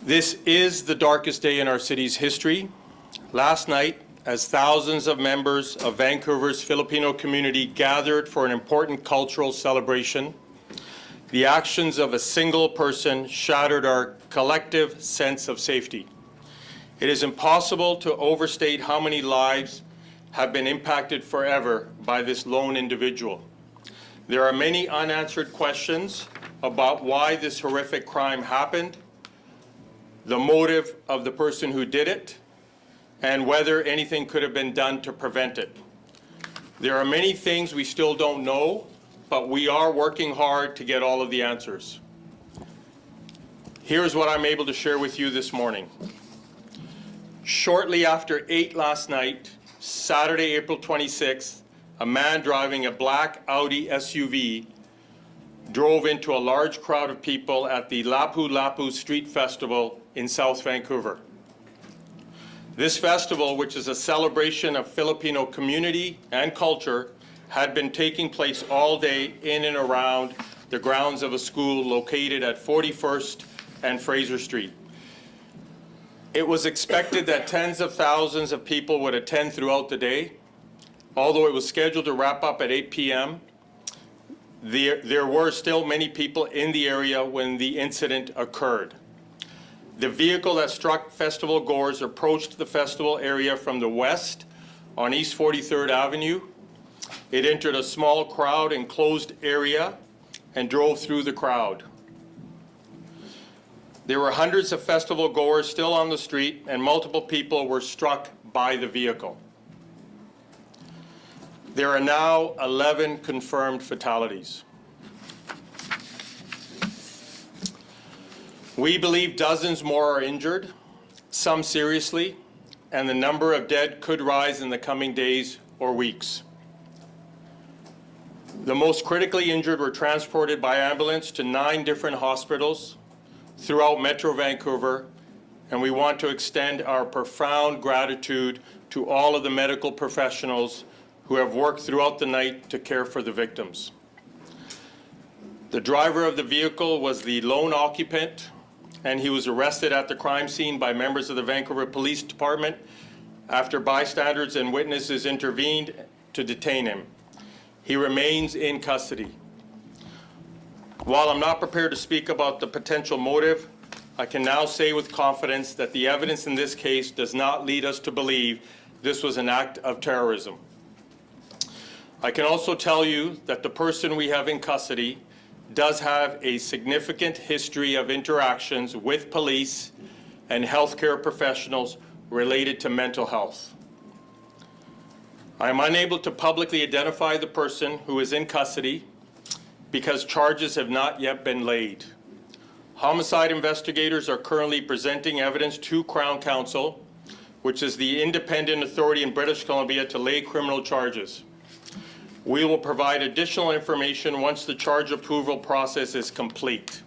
This is the darkest day in our city's history. Last night, as thousands of members of Vancouver's Filipino community gathered for an important cultural celebration, the actions of a single person shattered our collective sense of safety. It is impossible to overstate how many lives have been impacted forever by this lone individual. There are many unanswered questions about why this horrific crime happened, the motive of the person who did it, and whether anything could have been done to prevent it. There are many things we still don't know, but we are working hard to get all of the answers. Here's what I'm able to share with you this morning. Shortly after 8 last night, Saturday, April 26th, a man driving a black Audi SUV drove into a large crowd of people at the Lapu-Lapu Street Festival in South Vancouver. This festival, which is a celebration of Filipino community and culture, had been taking place all day in and around the grounds of a school located at 41st and Fraser Street. It was expected that tens of thousands of people would attend throughout the day. Although it was scheduled to wrap up at 8 p.m., there were still many people in the area when the incident occurred. The vehicle that struck festival goers approached the festival area from the west on East 43rd Avenue. It entered a small crowd enclosed area and drove through the crowd. There were hundreds of festival goers still on the street, and multiple people were struck by the vehicle. There are now 11 confirmed fatalities. We believe dozens more are injured, some seriously, and the number of dead could rise in the coming days or weeks. The most critically injured were transported by ambulance to 9 different hospitals throughout Metro Vancouver, and we want to extend our profound gratitude to all of the medical professionals who have worked throughout the night to care for the victims. The driver of the vehicle was the lone occupant, and he was arrested at the crime scene by members of the Vancouver Police Department after bystanders and witnesses intervened to detain him. He remains in custody. While I'm not prepared to speak about the potential motive, I can now say with confidence that the evidence in this case does not lead us to believe this was an act of terrorism. I can also tell you that the person we have in custody does have a significant history of interactions with police and healthcare professionals related to mental health. I am unable to publicly identify the person who is in custody because charges have not yet been laid. Homicide investigators are currently presenting evidence to Crown Counsel, which is the independent authority in British Columbia to lay criminal charges. We will provide additional information once the charge approval process is complete.